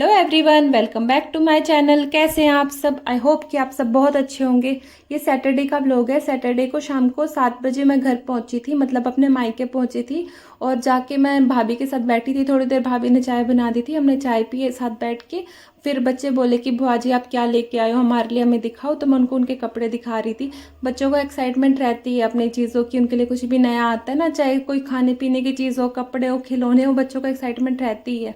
Hello everyone, welcome back to my channel. कैसे हैं आप सब? आई होप कि आप सब बहुत अच्छे होंगे। ये सैटरडे का व्लॉग है। सैटरडे को शाम को 7 बजे मैं घर पहुंची थी, मतलब अपने मायके पहुंची थी। और जाके मैं भाभी के साथ बैठी थी थोड़ी देर। भाभी ने चाय बना दी थी, हमने चाय पी साथ बैठ के। फिर बच्चे बोले कि बुआ जी आप क्या लेके आए हो हमारे लिए, हमें दिखाओ। तो मैं उनको उनके कपड़े दिखा रही थी। बच्चों को एक्साइटमेंट रहती है अपनी चीज़ों की, उनके लिए कुछ भी नया आता है ना, चाहे कोई खाने पीने की चीज़ हो, कपड़े हो, खिलौने हो, बच्चों को एक्साइटमेंट रहती है।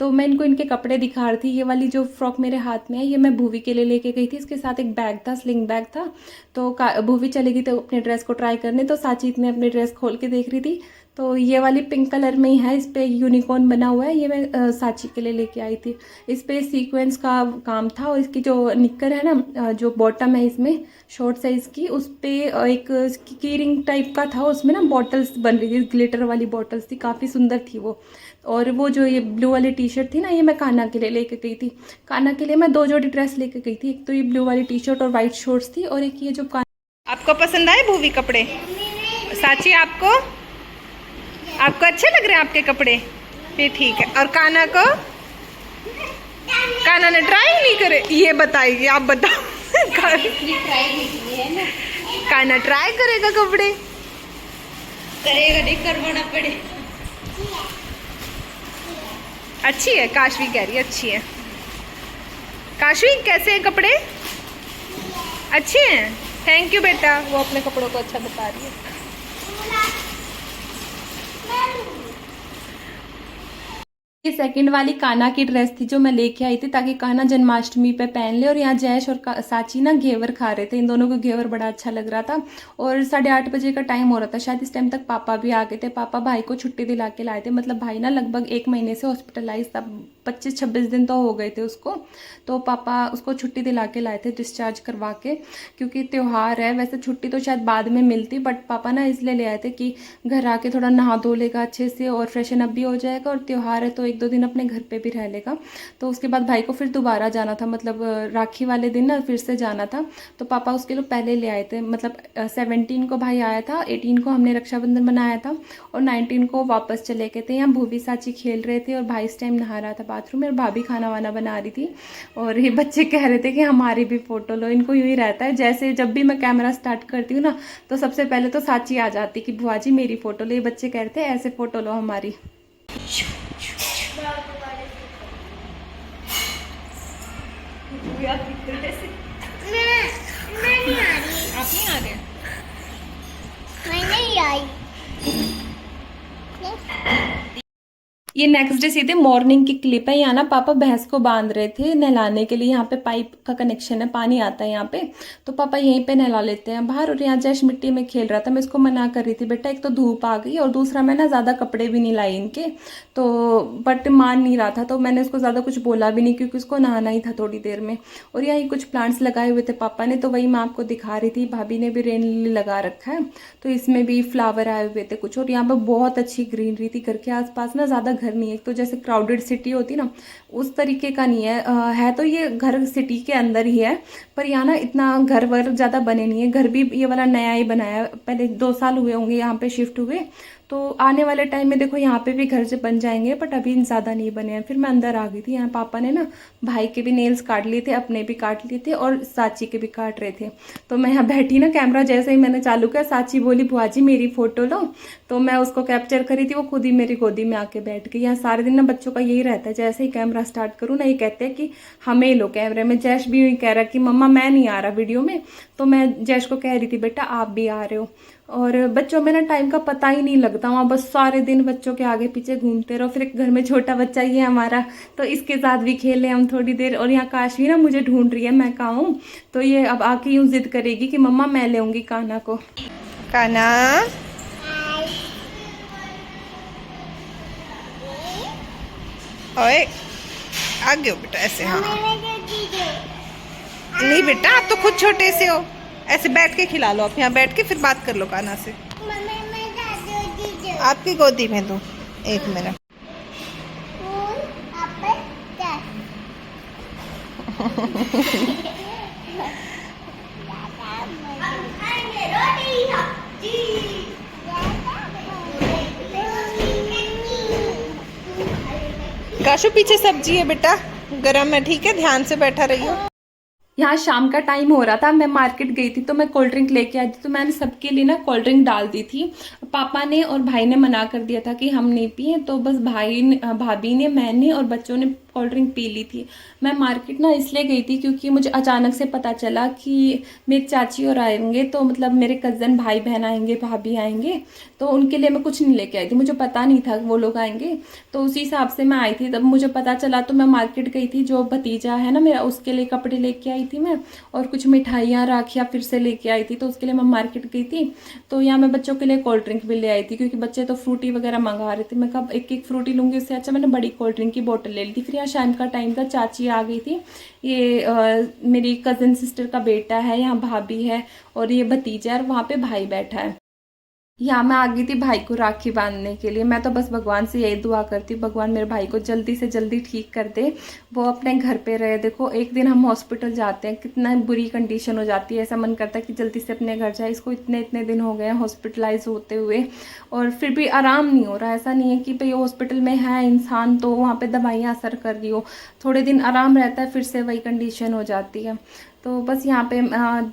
तो मैं इनको इनके कपड़े दिखा रही थी। ये वाली जो फ्रॉक मेरे हाथ में है ये मैं भूवी के लिए लेके गई थी। इसके साथ एक बैग था, स्लिंग बैग था। तो भूवी चली गई तो अपने ड्रेस को ट्राई करने, तो साचित ने अपनी ड्रेस खोल के देख रही थी। तो ये वाली पिंक कलर में ही है, इस पे यूनिकॉर्न बना हुआ है। ये मैं साची के लिए लेके आई थी। इस पे सीक्वेंस का काम था। और इसकी जो निक्कर है ना, जो बॉटम है इसमें शॉर्ट साइज की, उस पे एक की रिंग टाइप का था। उसमें ना बॉटल्स बन रही थी, ग्लिटर वाली बॉटल्स थी, काफ़ी सुंदर थी वो। और वो जो ये ब्लू वाली टी शर्ट थी ना, ये मैं कान्हा के लिए लेके गई थी। कान्हा के लिए मैं 2 जोड़ी ड्रेस लेके गई थी। एक तो ये ब्लू वाली टी शर्ट और वाइट शॉर्ट्स थी, और एक ये जो आपको पसंद आए भूवी कपड़े? साची आपको अच्छे लग रहे हैं आपके कपड़े? फिर ठीक है। और कान्हा को? कान्हा ने ट्राई नहीं करे, ये बताइए, आप बताओ। कान्हा ट्राई करेगा कपड़े? करेगा, नहीं करवाना पड़े। अच्छी है, काशवी कह रही है अच्छी है। काशवी कैसे हैं कपड़े? अच्छे हैं, थैंक यू बेटा। वो अपने कपड़ों को अच्छा बता रही है। ये सेकंड वाली कान्हा की ड्रेस थी जो मैं लेके आई थी, ताकि कान्हा जन्माष्टमी पे पहन ले। और यहाँ जयेश और साची ना घेवर खा रहे थे। इन दोनों को घेवर बड़ा अच्छा लग रहा था। और 8:30 बजे का टाइम हो रहा था, शायद इस टाइम तक पापा भी आ गए थे। पापा भाई को छुट्टी दिला के लाए थे। मतलब भाई ना लगभग 1 महीने से हॉस्पिटलाइज था, 25-26 दिन तो हो गए थे उसको। तो पापा उसको छुट्टी दिला के लाए थे, डिस्चार्ज करवा के, क्योंकि त्यौहार है। वैसे छुट्टी तो शायद बाद में मिलती, बट पापा ना इसलिए ले आए थे कि घर आके थोड़ा नहा धो लेगा अच्छे से और फ्रेशन अप भी हो जाएगा। और त्यौहार है तो 1-2 दिन अपने घर पे भी रह लेगा। तो उसके बाद भाई को फिर दोबारा जाना था, मतलब राखी वाले दिन ना फिर से जाना था। तो पापा उसके लिए पहले ले आए थे। मतलब 17 को भाई आया था, 18 को हमने रक्षाबंधन मनाया था, और 19 को वापस चले गए थे। यहाँ भूवी साची खेल रहे थे और भाई इस टाइम नहा रहा था बाथरूम में, और भाभी खाना वाना बना रही थी। और ये बच्चे कह रहे थे कि हमारी भी फोटो लो। इनको यूँ ही रहता है, जैसे जब भी मैं कैमरा स्टार्ट करती हूँ ना, तो सबसे पहले तो साची आ जाती कि बुआ जी मेरी फोटो लो। ये बच्चे कह रहे थे ऐसे फोटो लो हमारी। मैं नहीं आ रही। आप नहीं आ रहे? मैं नहीं आई। ये नेक्स्ट डे सीधे मॉर्निंग की क्लिप है। यहाँ ना पापा भैंस को बांध रहे थे नहलाने के लिए। यहाँ पे पाइप का कनेक्शन है, पानी आता है यहाँ पे, तो पापा यहीं पे नहला लेते हैं बाहर। और यहाँ जैश मिट्टी में खेल रहा था। मैं इसको मना कर रही थी, बेटा एक तो धूप आ गई, और दूसरा मैं ना ज़्यादा कपड़े भी नहीं लाई इनके। तो बट मान नहीं रहा था, तो मैंने उसको ज़्यादा कुछ बोला भी नहीं, क्योंकि उसको नहाना ही था थोड़ी देर में। और यहाँ कुछ प्लांट्स लगाए हुए थे पापा ने, तो वही मैं आपको दिखा रही थी। भाभी ने भी रेन लिली लगा रखा है, तो इसमें भी फ्लावर आए हुए थे कुछ। और यहाँ पर बहुत अच्छी ग्रीनरी थी। घर के आसपास ना ज़्यादा घर नहीं है, तो जैसे क्राउडेड सिटी होती ना, उस तरीके का नहीं है। है तो ये घर सिटी के अंदर ही है, पर यहाँ ना इतना घर वर ज़्यादा बने नहीं है। घर भी ये वाला नया ही बनाया है, पहले 2 साल हुए होंगे यहाँ पे शिफ्ट हुए। तो आने वाले टाइम में देखो यहाँ पे भी घर से बन जाएंगे, बट अभी ज़्यादा नहीं बने हैं। फिर मैं अंदर आ गई थी। यहाँ पापा ने ना भाई के भी नेल्स काट लिए थे, अपने भी काट लिए थे, और साची के भी काट रहे थे। तो मैं यहाँ बैठी ना, कैमरा जैसे ही मैंने चालू किया, साची बोली बुआ जी मेरी फोटो लो। तो मैं उसको कैप्चर करी थी, वो खुद ही मेरी गोदी में आके बैठ गई। यहाँ सारे दिन ना बच्चों का यही रहता है, जैसे ही कैमरा स्टार्ट करूँ ना, ये कहते हैं कि हमें लो कैमरे में। जैश भी कह रहा कि मम्मा मैं नहीं आ रहा वीडियो में। तो मैं जैश को कह रही थी बेटा आप भी आ रहे हो। और बच्चों में ना टाइम का पता ही नहीं लगता। वहाँ बस सारे दिन बच्चों के आगे पीछे घूमते रहो। फिर एक घर में छोटा बच्चा ही है हमारा, तो इसके साथ भी खेले हम थोड़ी देर। और यहाँ काशवी ना मुझे ढूंढ रही है, मैं कहाँ हूँ। तो ये अब आके यूँ जिद करेगी कि मम्मा मैं ले आऊंगी कान्हा को। कान्हा ओए आगे हो बेटा, ऐसे। हाँ नहीं बेटा, आप तो खुद छोटे से हो। ऐसे बैठ के खिला लो, आप यहाँ बैठ के फिर बात कर लो कान्हा से। आपकी गोदी में दूँ? 1 मिनट। काशु पीछे सब्जी है बेटा। गरम है, ठीक है, ध्यान से बैठा रहिए। यहाँ शाम का टाइम हो रहा था, मैं मार्केट गई थी तो मैं कोल्ड ड्रिंक लेके आई थी, तो मैंने सबके लिए ना कोल्ड ड्रिंक डाल दी थी। पापा ने और भाई ने मना कर दिया था कि हम नहीं पिए, तो बस भाई ने, भाभी ने, मैंने और बच्चों ने कोल्ड ड्रिंक पी ली थी। मैं मार्केट ना इसलिए गई थी क्योंकि मुझे अचानक से पता चला कि मेरी चाची और आएंगे, तो मतलब मेरे कज़न भाई बहन आएंगे, भाभी आएंगे, तो उनके लिए मैं कुछ नहीं लेके आई थी। मुझे पता नहीं था वो लोग आएंगे, तो उसी हिसाब से मैं आई थी। तब मुझे पता चला तो मैं मार्केट गई थी, जो भतीजा है ना मेरा, उसके लिए कपड़े लेके आई थी मैं, और कुछ मिठाइयाँ राखियाँ फिर से लेके आई थी, तो उसके लिए मैं मार्केट गई थी। तो यहाँ मैं बच्चों के लिए कोल्ड ड्रिंक भी ले आई थी क्योंकि बच्चे तो फ्रूटी वगैरह मंगा रहे थे। मैं कब एक एक फ्रूटी लूँगी, उससे अच्छा मैंने बड़ी कोल्ड ड्रिंक की बोतल ले ली थी। फिर यहाँ शाम का टाइम था, चाची आ गई थी, ये मेरी कज़न सिस्टर का बेटा है, यहाँ भाभी है और ये भतीजा है, और वहाँ पे भाई बैठा है। यहाँ मैं आ गई थी भाई को राखी बांधने के लिए। मैं तो बस भगवान से यही दुआ करती हूँ, भगवान मेरे भाई को जल्दी से जल्दी ठीक कर दे, वो अपने घर पे रहे। देखो एक दिन हम हॉस्पिटल जाते हैं, कितना बुरी कंडीशन हो जाती है, ऐसा मन करता है कि जल्दी से अपने घर जाए। इसको इतने इतने दिन हो गए हैं हॉस्पिटलाइज होते हुए और फिर भी आराम नहीं हो रहा। ऐसा नहीं है कि भाई हॉस्पिटल में है इंसान तो वहाँ पर दवाइयाँ असर कर रही हो, थोड़े दिन आराम रहता है, फिर से वही कंडीशन हो जाती है। तो बस यहाँ पे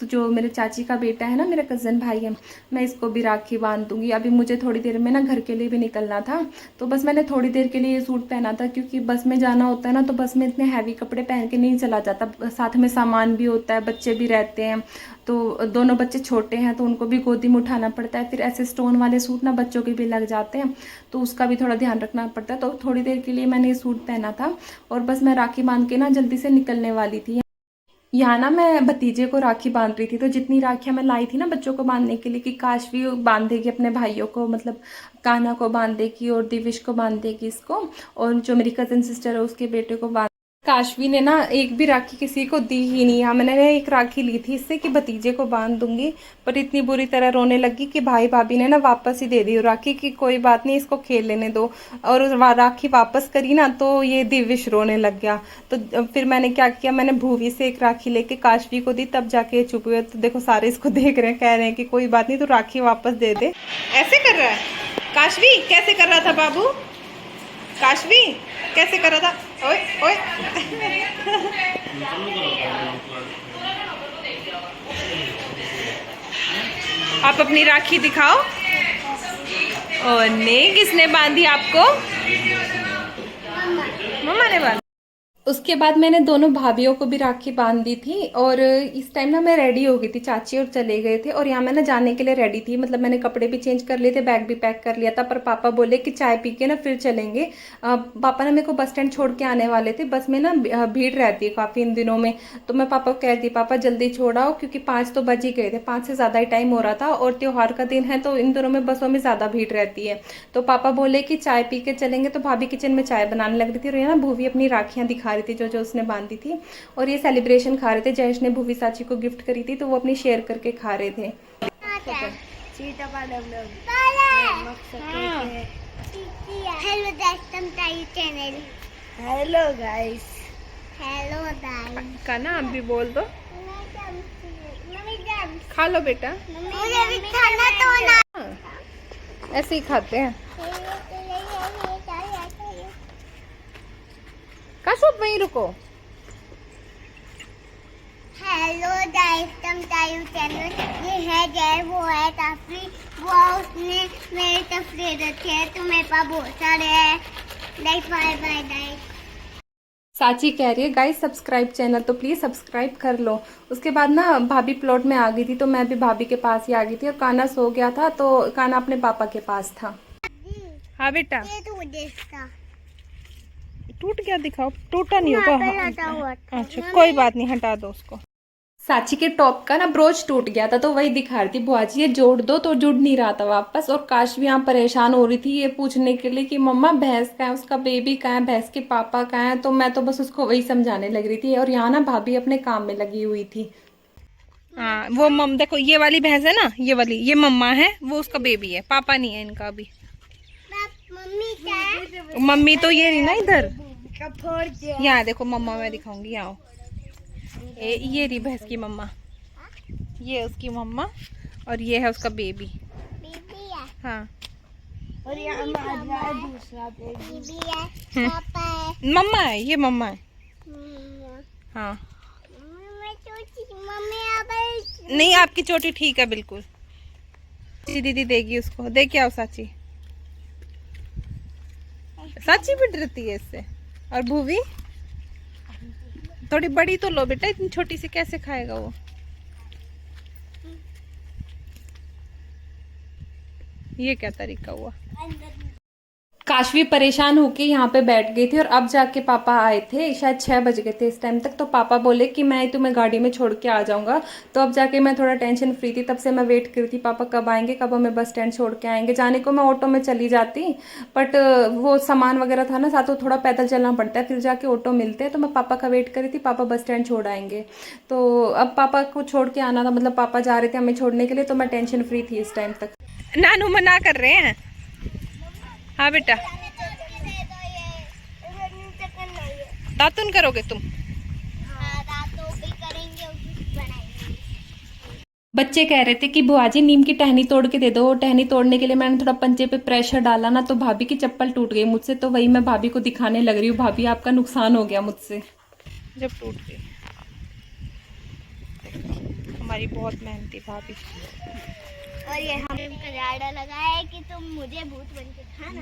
जो मेरे चाची का बेटा है ना, मेरा कज़न भाई है, मैं इसको भी राखी बांध दूंगी। अभी मुझे थोड़ी देर में ना घर के लिए भी निकलना था, तो बस मैंने थोड़ी देर के लिए ये सूट पहना था क्योंकि बस में जाना होता है ना, तो बस में इतने हैवी कपड़े पहन के नहीं चला जाता, साथ में सामान भी होता है, बच्चे भी रहते हैं, तो दोनों बच्चे छोटे हैं तो उनको भी गोदी में उठाना पड़ता है। फिर ऐसे स्टोन वाले सूट ना बच्चों के भी लग जाते हैं, तो उसका भी थोड़ा ध्यान रखना पड़ता है। तो थोड़ी देर के लिए मैंने ये सूट पहना था और बस मैं राखी बांध के ना जल्दी से निकलने वाली थी। यहाँ ना मैं भतीजे को राखी बांध रही थी, तो जितनी राखियाँ मैं लाई थी ना बच्चों को बांधने के लिए कि काशवी बांधेगी अपने भाइयों को, मतलब कान्हा को बांधेगी और दिविश को बांधेगी इसको, और जो मेरी कज़न सिस्टर है उसके बेटे को बांध। काशवी ने ना एक भी राखी किसी को दी ही नहीं। यहाँ मैंने एक राखी ली थी इससे कि भतीजे को बांध दूंगी, पर इतनी बुरी तरह रोने लगी कि भाई भाभी ने ना वापस ही दे दी राखी कि कोई बात नहीं इसको खेल लेने दो, और राखी वापस करी ना तो ये दिविश रोने लग गया। तो फिर मैंने क्या किया, मैंने भूवी से एक राखी लेके काशवी को दी, तब जाके ये चुप हुए। तो देखो सारे इसको देख रहे हैं, कह रहे हैं कि कोई बात नहीं तो राखी वापस दे दे। ऐसे कर रहा है काशवी, कैसे कर रहा था बाबू? काशवी कैसे कर रहा था? ओए ओए आप अपनी राखी दिखाओ। और ने किसने बांधी आपको? मम्मा ने बांधी। उसके बाद मैंने दोनों भाभीियों को भी राखी बांध दी थी, और इस टाइम ना मैं रेडी हो गई थी, चाची और चले गए थे, और यहाँ मैं ना जाने के लिए रेडी थी, मतलब मैंने कपड़े भी चेंज कर लिए थे, बैग भी पैक कर लिया था, पर पापा बोले कि चाय पी के ना फिर चलेंगे। पापा ना मेरे को बस स्टैंड छोड़ के आने वाले थे, बस में ना भीड़ रहती है काफ़ी इन दिनों में, तो मैं पापा को कह दी पापा जल्दी छोड़ आओ, क्योंकि 5 तो बज ही गए थे, 5 से ज़्यादा ही टाइम हो रहा था, और त्योहार का दिन है तो इन दिनों में बसों में ज़्यादा भीड़ रहती है। तो पापा बोले कि चाय पी के चलेंगे, तो भाभी किचन में चाय बनाने लग रही थी, और यहाँ ना भूवी अपनी राखियाँ दिखा रही थी जो जो उसने बांधी थी, और ये सेलिब्रेशन खा रहे थे। जयेश ने भूवी चाची को गिफ्ट करी थी तो वो अपनी शेयर करके खा रहे थे। Hello channel. Hello guys. Hello guys. का ना आप भी बोल दो। खा लो बेटा। मुझे भी खाना तो ना। ऐसे ही खाते हैं। काशू वहीं रुको। Hello guys, channel. ये है जय, वो है तफरी, वो उसने मेरे तफरी रखे हैं, तो मेरे पास बहुत सारे हैं। Like bye bye guys. Sachi कह रही है गाइस सब्सक्राइब चैनल, तो प्लीज़ सब्सक्राइब कर लो। उसके बाद ना भाभी प्लॉट में आ गई थी, तो मैं भी भाभी के पास ही आ गई थी, और कान्हा सो गया था तो कान्हा अपने पापा के पास था। हाँ बेटा। ये तो देखता टूट गया, दिखाओ। टूटा नहीं यहाँ पे होगा। लगा हुआ था। अच्छा कोई बात नहीं, हटा दो उसको। साची के टॉप का ना ब्रोच टूट गया था, तो वही दिखा रही थी बुआ जी ये जोड़ दो, तो जुड़ नहीं रहा था वापस। और काश भी यहाँ परेशान हो रही थी ये पूछने के लिए कि मम्मा भैंस कहाँ है, उसका बेबी कहाँ है, भैंस के पापा कहाँ है, तो मैं तो बस उसको वही समझाने लग रही थी। और यहाँ ना भाभी अपने काम में लगी हुई थी। हाँ वो देखो ये वाली भैंस है ना, ये वाली, ये मम्मा है, वो उसका बेबी है, पापा नहीं है इनका अभी। मम्मी क्या है? मम्मी तो ये रही ना इधर। यहाँ देखो मम्मा, मैं दिखाऊंगी, यहाँ ये रही भैंस की मम्मा, ये उसकी मम्मा, और ये है उसका बेबी। बीबी है। हाँ और यहाँ दूसरा बेबी है, पापा है। मम्मा है, ये मम्मा है। हाँ मैं छोटी मम्मी अब नहीं, आपकी चोटी ठीक है बिल्कुल। दीदी देगी उसको, दे के आओ साची। साची भी डरती है इससे। और भूवी थोड़ी बड़ी तो लो बेटा, इतनी छोटी सी कैसे खाएगा वो। ये क्या तरीका हुआ। काशवी परेशान होके यहाँ पे बैठ गई थी और अब जाके पापा आए थे, शायद 6 बज गए थे इस टाइम तक। तो पापा बोले कि मैं तुम्हें गाड़ी में छोड़ के आ जाऊंगा। तो अब जाके मैं थोड़ा टेंशन फ्री थी, तब से मैं वेट कर रही थी पापा कब आएंगे, कब हमें बस स्टैंड छोड़ के आएंगे। जाने को मैं ऑटो में चली जाती, बट वो सामान वगैरह था ना साथ, तो थोड़ा पैदल चलना पड़ता है, फिर जाके ऑटो मिलते हैं। तो मैं पापा का वेट कर रही थी, पापा बस स्टैंड छोड़ आएंगे। तो अब पापा को छोड़ के आना था, मतलब पापा जा रहे थे हमें छोड़ने के लिए, तो मैं टेंशन फ्री थी इस टाइम तक। नानू मना कर रहे हैं। हाँ बेटा, दातुन करोगे तुम? बच्चे कह रहे थे कि बुआ जी नीम की टहनी तोड़ के दे दो। टहनी तोड़ने के लिए मैंने थोड़ा पंजे पे प्रेशर डाला ना, तो भाभी की चप्पल टूट गई मुझसे। तो वही मैं भाभी को दिखाने लग रही हूँ, भाभी आपका नुकसान हो गया मुझसे। जब टूट गई। हमारी बहुत मेहनती भाभी। और ये हमने कजाड़ा लगाया है कि तुम मुझे भूत बन के खाना।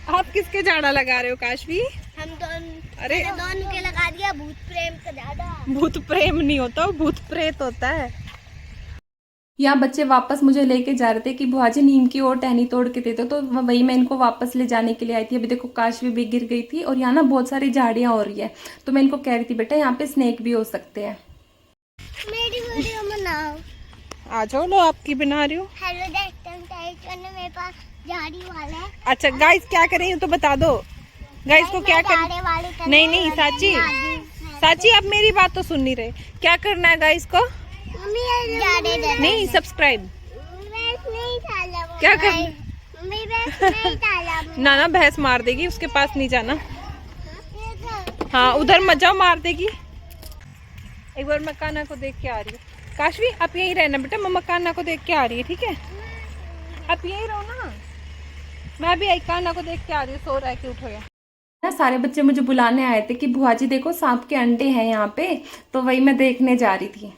आप किसके झाड़ा लगा रहे हो काशवी? हम दोनों, अरे दोनों के लगा दिया भूत प्रेम कजाड़ा। भूत प्रेम नहीं होता, वो भूत प्रेत होता है। यहाँ बच्चे वापस मुझे लेके जा रहे थे कि बुआ जी नीम की और टहनी तोड़ के दे दो। तो वही मैं इनको वापस ले जाने के लिए आई थी। अभी देखो काशवी भी गिर गई थी और यहाँ ना बहुत सारी झाड़ियाँ हो रही है। तो मैं इनको कह रही थी बेटा यहाँ पे स्नेक भी हो सकते हैं। मेरी वीडियो बनाओ। आ जाओ, लो आपकी बना रही हूँ। हेलो दोस्तों, मेरे पास झाड़ी वाला है। अच्छा गाइस, क्या करें ये तो बता दो। गाइस को क्या कर, नहीं साची, साची आप मेरी बात तो सुन नहीं रहे। क्या करना है गाइस को? नहीं, सब्सक्राइब क्या करना? ना भैंस मार देगी, उसके पास नहीं जाना। हाँ उधर मत जाओ, मार देगी। एक बार मैं कान्हा को देख के आ रही हूँ। काशवी आप यहीं रहना बेटा, मम्मा कान्हा को देख के आ रही है, ठीक है? आप यहीं रहो ना, मैं भी आई कान्हा को देख के आ रही हूँ। सो रहा है कि उठ गया ना। सारे बच्चे मुझे बुलाने आए थे कि बुआ जी देखो सांप के अंडे हैं यहाँ पे। तो वही मैं देखने जा रही थी।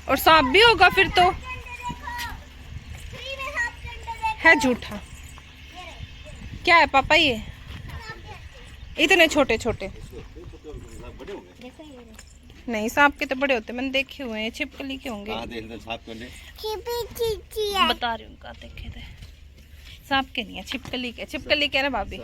और सांप भी होगा फिर तो है झूठा। क्या है पापा ये इतने छोटे छोटे? नहीं, सांप के तो बड़े होते, मैंने देखे हुए हैं। छिपकली के होंगे। बता रही हूँ कहाँ देखे थे। सांप के नहीं है, छिपकली के। छिपकली के ना भाभी।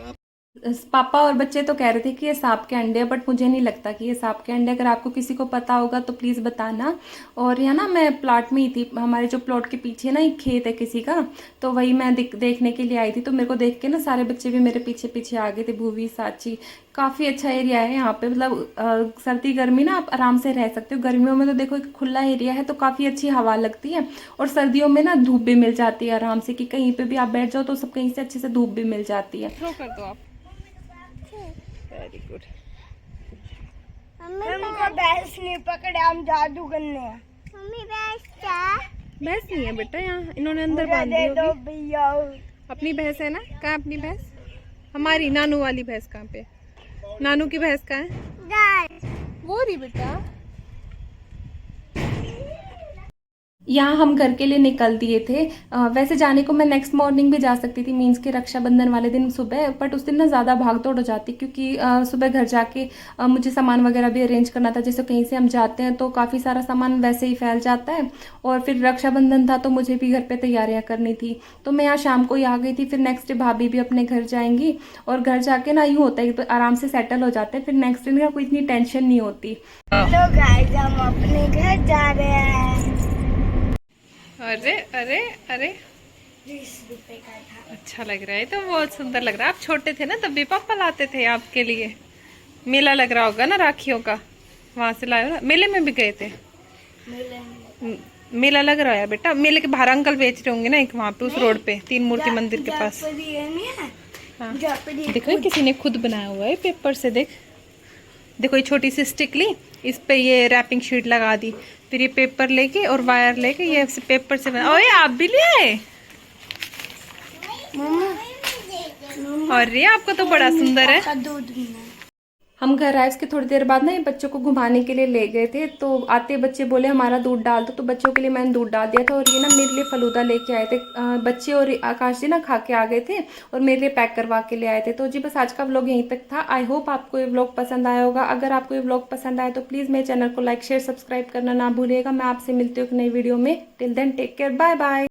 पापा और बच्चे तो कह रहे थे कि ये सांप के अंडे हैं, बट मुझे नहीं लगता कि ये सांप के अंडे। अगर आपको किसी को पता होगा तो प्लीज़ बताना। और यहाँ ना मैं प्लॉट में ही थी, हमारे जो प्लॉट के पीछे ना एक खेत है किसी का। तो वही मैं देखने के लिए आई थी। तो मेरे को देख के ना सारे बच्चे भी मेरे पीछे पीछे आ गए थे। भूवी, साची, काफ़ी अच्छा एरिया है यहाँ पे। मतलब सर्दी गर्मी ना आप आराम से रह सकते हो। गर्मियों में तो देखो एक खुला एरिया है तो काफ़ी अच्छी हवा लगती है। और सर्दियों में ना धूप भी मिल जाती है आराम से, कि कहीं पे भी आप बैठ जाओ तो सब कहीं से अच्छे से धूप भी मिल जाती है। थ्रो कर दो आप। Very good. हमको भैंस नहीं पकड़े, हम जादू करने हैं। मम्मी भैंस क्या? भैंस नहीं है बेटा, यहाँ इन्होंने अंदर बांध दी होगी। भैया अपनी भैंस है ना? कहाँ अपनी भैंस? हमारी नानू वाली भैंस कहाँ पे? नानू की भैंस कहाँ है? वो रही बेटा। यहाँ हम घर के लिए निकल दिए थे। वैसे जाने को मैं नेक्स्ट मॉर्निंग भी जा सकती थी, मीन्स के रक्षाबंधन वाले दिन सुबह। बट उस दिन ना ज़्यादा भाग दौड़ हो जाती, क्योंकि सुबह घर जाके मुझे सामान वगैरह भी अरेंज करना था। जैसे कहीं से हम जाते हैं तो काफ़ी सारा सामान वैसे ही फैल जाता है। और फिर रक्षाबंधन था तो मुझे भी घर पर तैयारियाँ करनी थी। तो मैं यहाँ शाम को ही आ गई थी। फिर नेक्स्ट डे भाभी भी अपने घर जाएंगी। और घर जाके ना यूँ होता है तो आराम से सेटल हो जाते हैं। फिर नेक्स्ट दिन का कोई इतनी टेंशन नहीं होती। तो गाइस हम अपने घर जा रहे हैं। अरे अरे अरे 20 रुपए का था। अच्छा लग रहा है, तो बहुत सुंदर लग रहा है। आप छोटे थे ना तब भी पापा लाते थे आपके लिए। मेला लग रहा होगा ना राखियों का, वहां से लाए ना? मेले में भी गए थे? मेला लग रहा है बेटा। मेले के बाहर अंकल बेच रहे होंगे ना एक वहाँ पे, उस रोड पे, तीन मूर्ति मंदिर के पास। हाँ देखो, ये किसी ने खुद बनाया हुआ है पेपर से। देखो ये छोटी सी स्टिक ली, इस पे ये रैपिंग शीट लगा दी, फिर ये पेपर लेके और वायर लेके ये पेपर से बना। ओए आप भी ले आए? और ये आपका तो बड़ा सुंदर है। दूध हम घर आए उसके थोड़ी देर बाद ना ये बच्चों को घुमाने के लिए ले गए थे, तो आते बच्चे बोले हमारा दूध डाल दो, तो बच्चों के लिए मैंने दूध डाल दिया था। और ये ना मेरे लिए फलूदा लेके आए थे बच्चे, और आकाश जी ना खा के आ गए थे और मेरे लिए पैक करवा के ले आए थे। तो जी बस आज का व्लॉग यहीं तक था। आई होप आपको ये व्लॉग पसंद आया होगा। अगर आपको ये व्लॉग पसंद आए तो प्लीज़ मेरे चैनल को लाइक शेयर सब्सक्राइब करना ना भूलिएगा। मैं आपसे मिलती हूँ एक नई वीडियो में। Till then take care, bye bye.